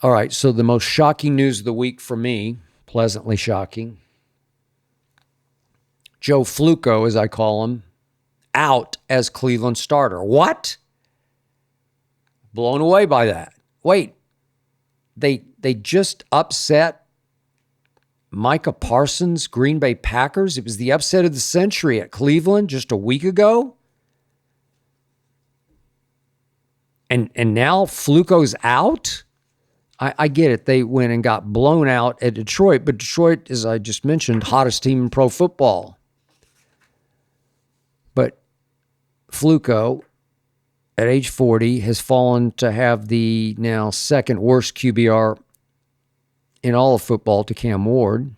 All right, so the most shocking news of the week for me, pleasantly shocking, Joe Flacco, as I call him, out as Cleveland starter. What? Blown away by that. Wait, they just upset Micah Parsons, Green Bay Packers. It was the upset of the century at Cleveland just a week ago. And now Flacco's out? I get it. They went and got blown out at Detroit, but Detroit, as I just mentioned, hottest team in pro football. But Flacco, at age 40, has fallen to have the now second worst QBR in all of football to Cam Ward.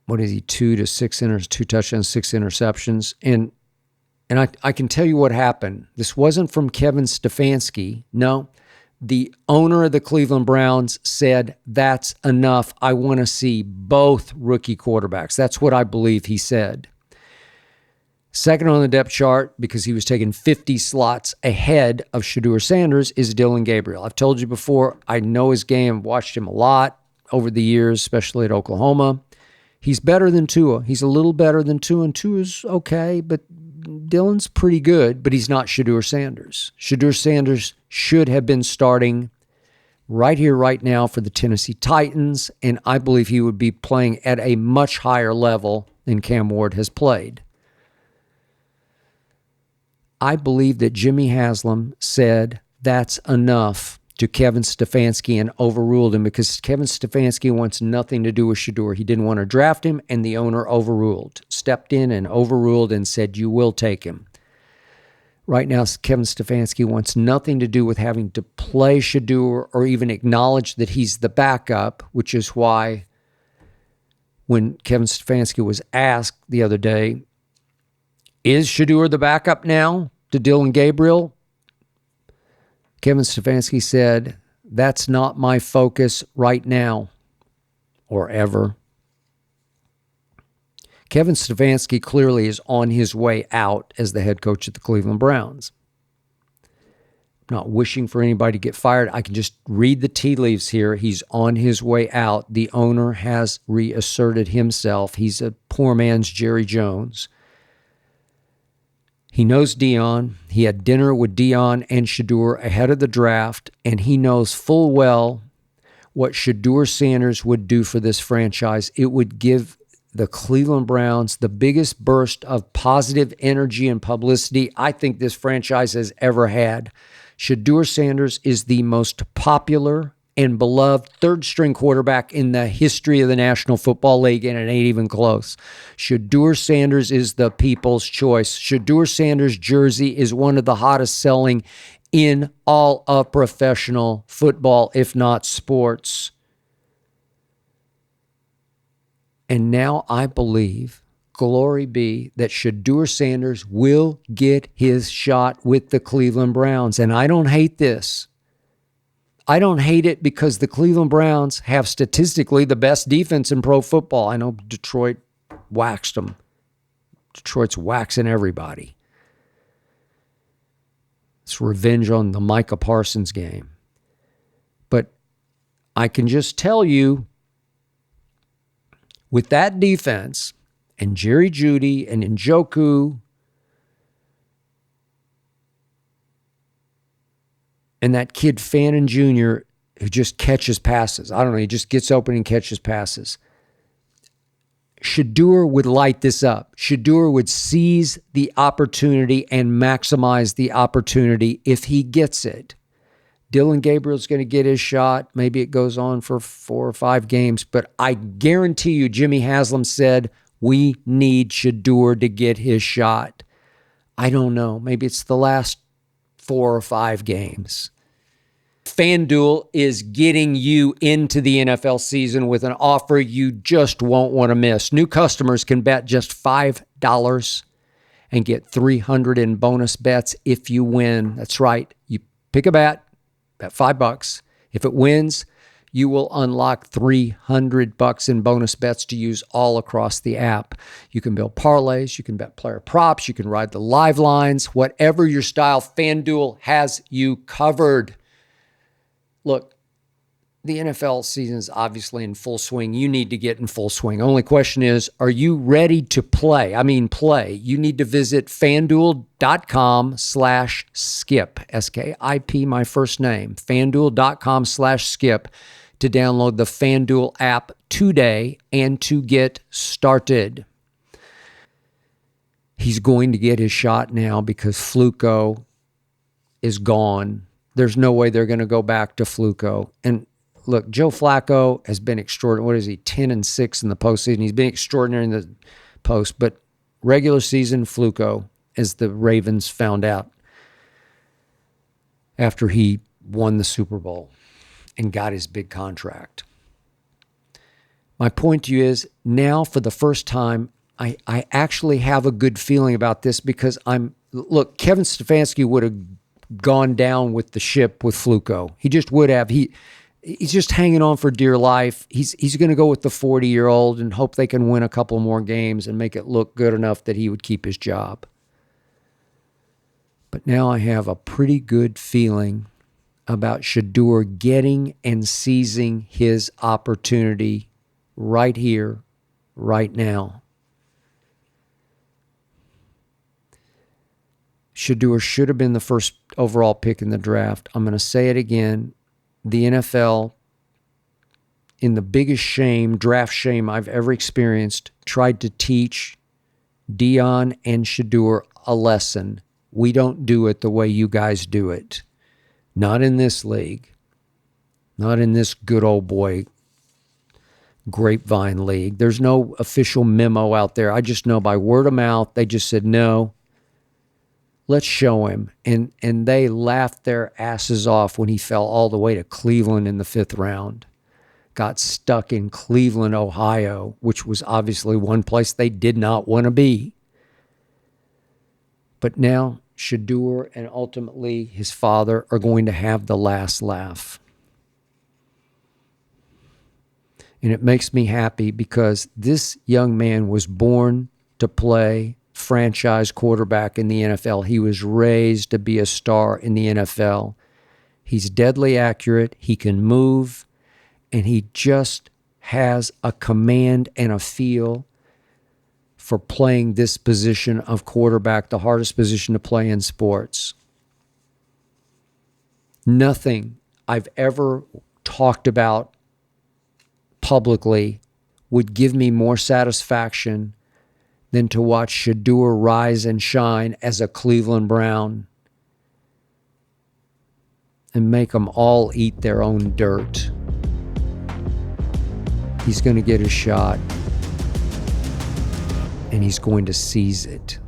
What is he? 2 touchdowns, 6 interceptions. And I can tell you what happened. This wasn't from Kevin Stefanski. No, the owner of the Cleveland Browns said, that's enough. I want to see both rookie quarterbacks. That's what I believe he said. Second on the depth chart, because he was taken 50 slots ahead of Shedeur Sanders, is Dillon Gabriel. I've told you before, I know his game, watched him a lot over the years, especially at Oklahoma. He's better than Tua. He's a little better than Tua, and Tua's okay, but Dillon's pretty good, but he's not Shedeur Sanders. Shedeur Sanders should have been starting right here, right now for the Tennessee Titans, and I believe he would be playing at a much higher level than Cam Ward has played. I believe that Jimmy Haslam said that's enough to Kevin Stefanski and overruled him because Kevin Stefanski wants nothing to do with Shedeur. He didn't want to draft him, and the owner stepped in and overruled and said, you will take him. Right now, Kevin Stefanski wants nothing to do with having to play Shedeur or even acknowledge that he's the backup, which is why when Kevin Stefanski was asked the other day, is Shedeur the backup now to Dillon Gabriel? Kevin Stefanski said, that's not my focus right now or ever. Kevin Stefanski clearly is on his way out as the head coach of the Cleveland Browns. I'm not wishing for anybody to get fired. I can just read the tea leaves here. He's on his way out. The owner has reasserted himself. He's a poor man's Jerry Jones. He knows Dion. He had dinner with Dion and Shedeur ahead of the draft, and he knows full well what Shedeur Sanders would do for this franchise. It would give the Cleveland Browns the biggest burst of positive energy and publicity I think this franchise has ever had. Shedeur Sanders is the most popular and beloved third-string quarterback in the history of the National Football League, and it ain't even close. Shedeur Sanders is the people's choice. Shedeur Sanders' jersey is one of the hottest selling in all of professional football, if not sports. And now I believe, glory be, that Shedeur Sanders will get his shot with the Cleveland Browns. And I don't hate this. I don't hate it because the Cleveland Browns have statistically the best defense in pro football. I know Detroit waxed them. Detroit's waxing everybody. It's revenge on the Micah Parsons game. But I can just tell you, with that defense and Jerry Jeudy and Njoku and that kid Fannin Jr. who just catches passes. I don't know, he just gets open and catches passes. Shedeur would light this up. Shedeur would seize the opportunity and maximize the opportunity if he gets it. Dillon Gabriel's going to get his shot. Maybe it goes on for 4 or 5 games, but I guarantee you Jimmy Haslam said, we need Shedeur to get his shot. I don't know. Maybe it's the last 4 or 5 games. FanDuel is getting you into the NFL season with an offer you just won't want to miss. New customers can bet just $5 and get $300 in bonus bets if you win. That's right. You pick a bet $5. If it wins, you will unlock $300 in bonus bets to use all across the app. You can build parlays, you can bet player props, you can ride the live lines, whatever your style, FanDuel has you covered. look, the NFL season is obviously in full swing. You need to get in full swing. Only question is, are you ready to play? I mean, play. You need to visit FanDuel.com/skip, S-K-I-P, my first name, FanDuel.com/skip to download the FanDuel app today and to get started. He's going to get his shot now because Fluco is gone. There's no way they're going to go back to Fluco. And look, Joe Flacco has been extraordinary. What is he, 10-6 in the postseason? He's been extraordinary in the post, but regular season Fluco, as the Ravens found out after he won the Super Bowl and got his big contract. My point to you is, now for the first time, I actually have a good feeling about this because look, Kevin Stefanski would have gone down with the ship with Fluco. He just would have. He's just hanging on for dear life. He's going to go with the 40-year-old and hope they can win a couple more games and make it look good enough that he would keep his job. But now I have a pretty good feeling about Shedeur getting and seizing his opportunity right here, right now. Shedeur should have been the first overall pick in the draft. I'm going to say it again. The NFL, in the biggest draft shame I've ever experienced, tried to teach Dion and Shedeur a lesson. We don't do it the way you guys do it. Not in this league. Not in this good old boy grapevine league. There's no official memo out there. I just know by word of mouth, they just said, no, let's show him. And they laughed their asses off when he fell all the way to Cleveland in the 5th round. Got stuck in Cleveland, Ohio, which was obviously one place they did not want to be. But now Shedeur and ultimately his father are going to have the last laugh. And it makes me happy because this young man was born to play franchise quarterback in the NFL. He was raised to be a star in the NFL. He's deadly accurate. He can move. And he just has a command and a feel for playing this position of quarterback, the hardest position to play in sports. Nothing I've ever talked about publicly would give me more satisfaction than to watch Shedeur rise and shine as a Cleveland Brown and make them all eat their own dirt. He's going to get a shot, and he's going to seize it.